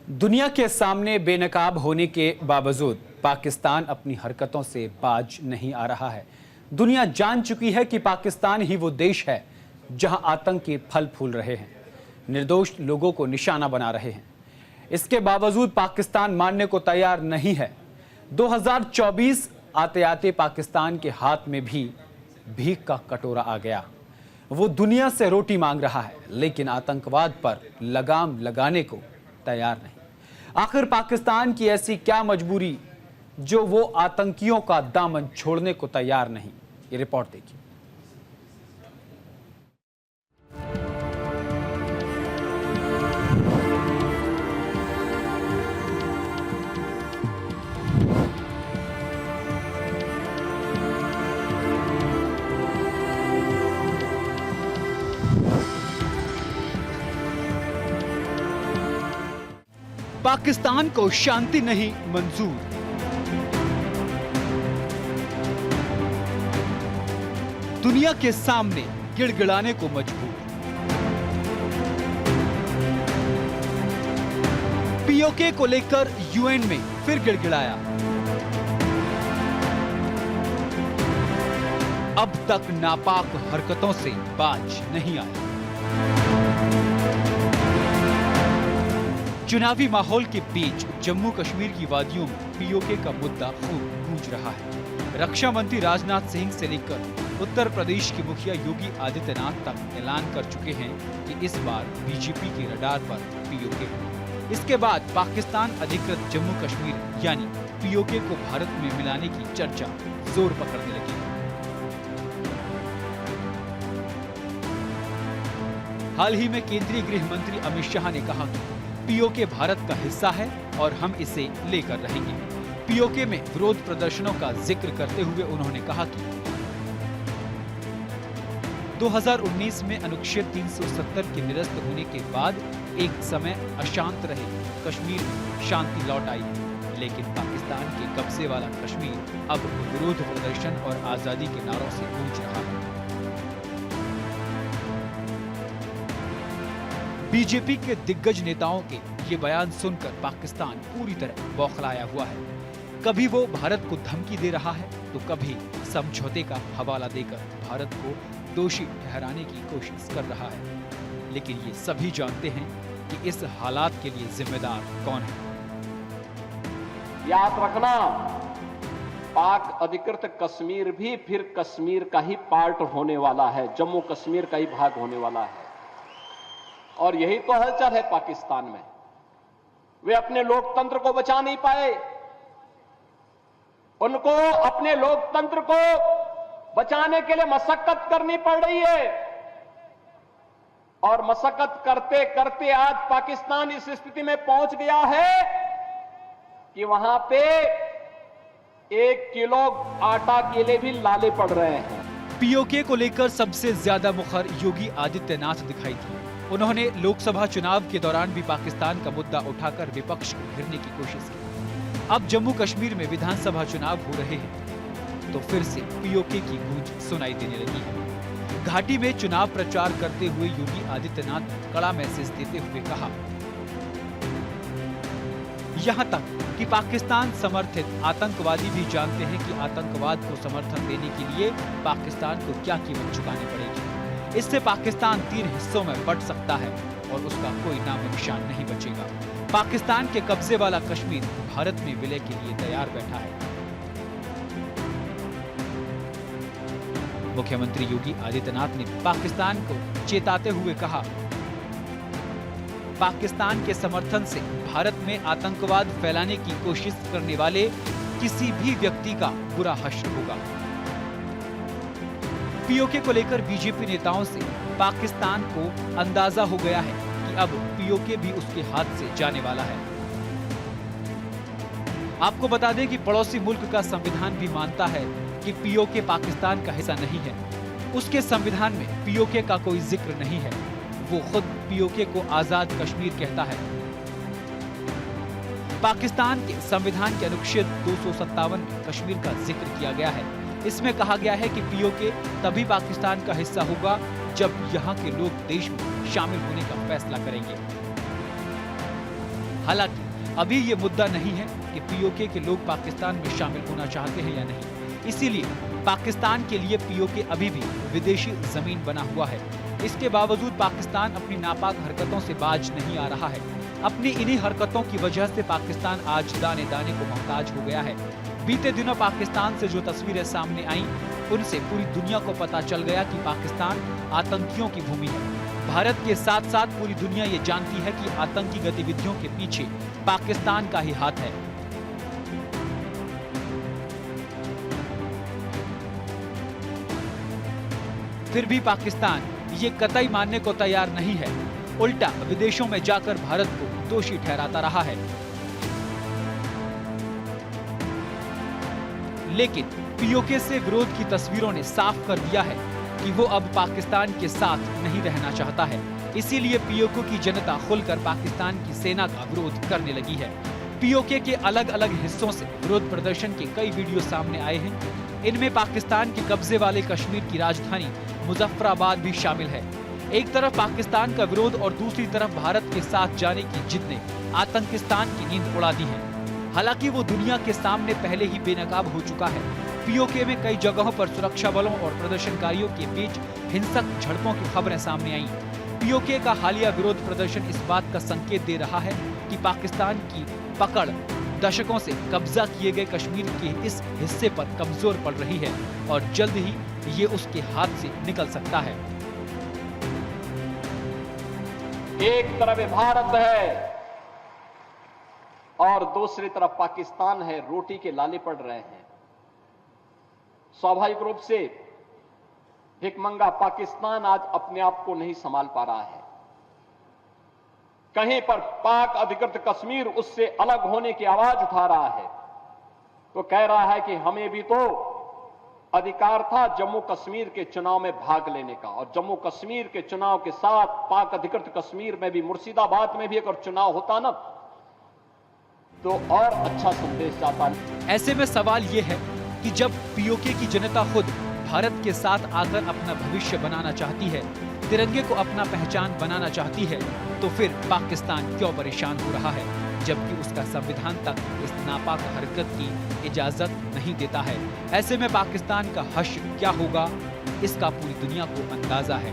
दुनिया के सामने बेनकाब होने के बावजूद पाकिस्तान अपनी हरकतों से बाज नहीं आ रहा है। दुनिया जान चुकी है कि पाकिस्तान ही वो देश है जहां आतंक के फल फूल रहे हैं, निर्दोष लोगों को निशाना बना रहे हैं। इसके बावजूद पाकिस्तान मानने को तैयार नहीं है। 2024 आते आते पाकिस्तान के हाथ में भी भीख का कटोरा आ गया। वो दुनिया से रोटी मांग रहा है, लेकिन आतंकवाद पर लगाम लगाने को तैयार नहीं। आखिर पाकिस्तान की ऐसी क्या मजबूरी जो वो आतंकियों का दामन छोड़ने को तैयार नहीं? ये रिपोर्ट देखिए। पाकिस्तान को शांति नहीं मंजूर। दुनिया के सामने गिड़गिड़ाने को मजबूर। पीओके को लेकर यूएन में फिर गिड़गिड़ाया। अब तक नापाक हरकतों से बाज नहीं आया। चुनावी माहौल के बीच जम्मू कश्मीर की वादियों में पीओके का मुद्दा खूब गूंज रहा है। रक्षा मंत्री राजनाथ सिंह से लेकर उत्तर प्रदेश के मुखिया योगी आदित्यनाथ तक ऐलान कर चुके हैं कि इस बार बीजेपी के रडार पर पीओके है। इसके बाद पाकिस्तान अधिकृत जम्मू कश्मीर यानी पीओके को भारत में मिलाने की चर्चा जोर पकड़ने लगी। हाल ही में केंद्रीय गृह मंत्री अमित शाह ने कहा कि पीओके भारत का हिस्सा है और हम इसे लेकर रहेंगे। पीओके में विरोध प्रदर्शनों का जिक्र करते हुए उन्होंने कहा कि 2019 में अनुच्छेद 370 के निरस्त होने के बाद एक समय अशांत रहे कश्मीर में शांति लौट आई है, लेकिन पाकिस्तान के कब्जे वाला कश्मीर अब विरोध प्रदर्शन और आजादी के नारों से गूंज रहा है। बीजेपी के दिग्गज नेताओं के ये बयान सुनकर पाकिस्तान पूरी तरह बौखलाया हुआ है। कभी वो भारत को धमकी दे रहा है तो कभी समझौते का हवाला देकर भारत को दोषी ठहराने की कोशिश कर रहा है। लेकिन ये सभी जानते हैं कि इस हालात के लिए जिम्मेदार कौन है। याद रखना, पाक अधिकृत कश्मीर भी फिर कश्मीर का ही पार्ट होने वाला है, जम्मू कश्मीर का ही भाग होने वाला है। और यही तो हलचल है पाकिस्तान में। वे अपने लोकतंत्र को बचा नहीं पाए। उनको अपने लोकतंत्र को बचाने के लिए मशक्कत करनी पड़ रही है। और मशक्कत करते करते आज पाकिस्तान इस स्थिति में पहुंच गया है कि वहां पे 1 किलो आटा के लिए भी लाले पड़ रहे हैं। पीओके को लेकर सबसे ज्यादा मुखर योगी आदित्यनाथ दिखाई दिए। उन्होंने लोकसभा चुनाव के दौरान भी पाकिस्तान का मुद्दा उठाकर विपक्ष को घेरने की कोशिश की। अब जम्मू कश्मीर में विधानसभा चुनाव हो रहे हैं तो फिर से पीओके की गूंज सुनाई देने लगी है। घाटी में चुनाव प्रचार करते हुए योगी आदित्यनाथ ने कड़ा मैसेज देते हुए कहा, यहां तक कि पाकिस्तान समर्थित आतंकवादी भी जानते हैं कि आतंकवाद को समर्थन देने के लिए पाकिस्तान को क्या कीमत चुकानी पड़ेगी। इससे पाकिस्तान 3 हिस्सों में बंट सकता है और उसका कोई नाम निशान नहीं बचेगा। पाकिस्तान के कब्जे वाला कश्मीर भारत में विलय के लिए तैयार बैठा है। मुख्यमंत्री योगी आदित्यनाथ ने पाकिस्तान को चेताते हुए कहा, पाकिस्तान के समर्थन से भारत में आतंकवाद फैलाने की कोशिश करने वाले किसी भी व्यक्ति का बुरा हश्र होगा। पीओके को लेकर बीजेपी नेताओं से पाकिस्तान को अंदाजा हो गया है कि अब पीओके भी उसके हाथ से जाने वाला है। आपको बता दें कि पड़ोसी मुल्क का संविधान भी मानता है कि पीओके पाकिस्तान का हिस्सा नहीं है। उसके संविधान में पीओके का कोई जिक्र नहीं है। वो खुद पीओके को आजाद कश्मीर कहता है। पाकिस्तान के संविधान के अनुच्छेद 257 में कश्मीर का जिक्र किया गया है। इसमें कहा गया है कि पीओके तभी पाकिस्तान का हिस्सा होगा जब यहाँ के लोग देश में शामिल होने का फैसला करेंगे। हालांकि अभी ये मुद्दा नहीं है कि पीओके के लोग पाकिस्तान में शामिल होना चाहते हैं या नहीं। इसीलिए पाकिस्तान के लिए पीओके अभी भी विदेशी जमीन बना हुआ है। इसके बावजूद पाकिस्तान अपनी नापाक हरकतों से बाज नहीं आ रहा है। अपनी इन्हीं हरकतों की वजह से पाकिस्तान आज दाने दाने को मोहताज हो गया है। बीते दिनों पाकिस्तान से जो तस्वीरें सामने आईं, उनसे पूरी दुनिया को पता चल गया कि पाकिस्तान आतंकियों की भूमि है। भारत के साथ साथ पूरी दुनिया ये जानती है कि आतंकी गतिविधियों के पीछे पाकिस्तान का ही हाथ है। फिर भी पाकिस्तान ये कतई मानने को तैयार नहीं है। उल्टा विदेशों में जाकर भारत को दोषी ठहराता रहा है। लेकिन पीओके से विरोध की तस्वीरों ने साफ कर दिया है कि वो अब पाकिस्तान के साथ नहीं रहना चाहता है। इसीलिए पीओके की जनता खुलकर पाकिस्तान की सेना का विरोध करने लगी है। पीओके के अलग अलग हिस्सों से विरोध प्रदर्शन के कई वीडियो सामने आए हैं। इनमें पाकिस्तान के कब्जे वाले कश्मीर की राजधानी मुजफ्फराबाद भी शामिल है। एक तरफ पाकिस्तान का विरोध और दूसरी तरफ भारत के साथ जाने की जिद ने आतंकिस्तान की नींद उड़ा दी है। हालांकि वो दुनिया के सामने पहले ही बेनकाब हो चुका है। पीओके में कई जगहों पर सुरक्षा बलों और प्रदर्शनकारियों के बीच हिंसक झड़पों की खबरें सामने आईं। पीओके का हालिया विरोध प्रदर्शन इस बात का संकेत दे रहा है कि पाकिस्तान की पकड़ दशकों से कब्जा किए गए कश्मीर के इस हिस्से पर कमजोर पड़ रही है और जल्द ही ये उसके हाथ से निकल सकता है। एक तरफ भारत है और दूसरी तरफ पाकिस्तान है, रोटी के लाले पड़ रहे हैं। स्वाभाविक रूप से भिखमंगा पाकिस्तान आज अपने आप को नहीं संभाल पा रहा है। कहीं पर पाक अधिकृत कश्मीर उससे अलग होने की आवाज उठा रहा है, तो कह रहा है कि हमें भी तो अधिकार था जम्मू कश्मीर के चुनाव में भाग लेने का, और जम्मू कश्मीर के चुनाव के साथ पाक अधिकृत कश्मीर में भी, मुर्शिदाबाद में भी अगर चुनाव होता ना तो और अच्छा संदेश जाता। ऐसे में सवाल ये है कि जब पीओके की जनता खुद भारत के साथ आकर अपना भविष्य बनाना चाहती है, तिरंगे को अपना पहचान बनाना चाहती है, तो फिर पाकिस्तान क्यों परेशान हो रहा है, जबकि उसका संविधान तक इस नापाक हरकत की इजाजत नहीं देता है। ऐसे में पाकिस्तान का हश्र क्या होगा, इसका पूरी दुनिया को अंदाजा है।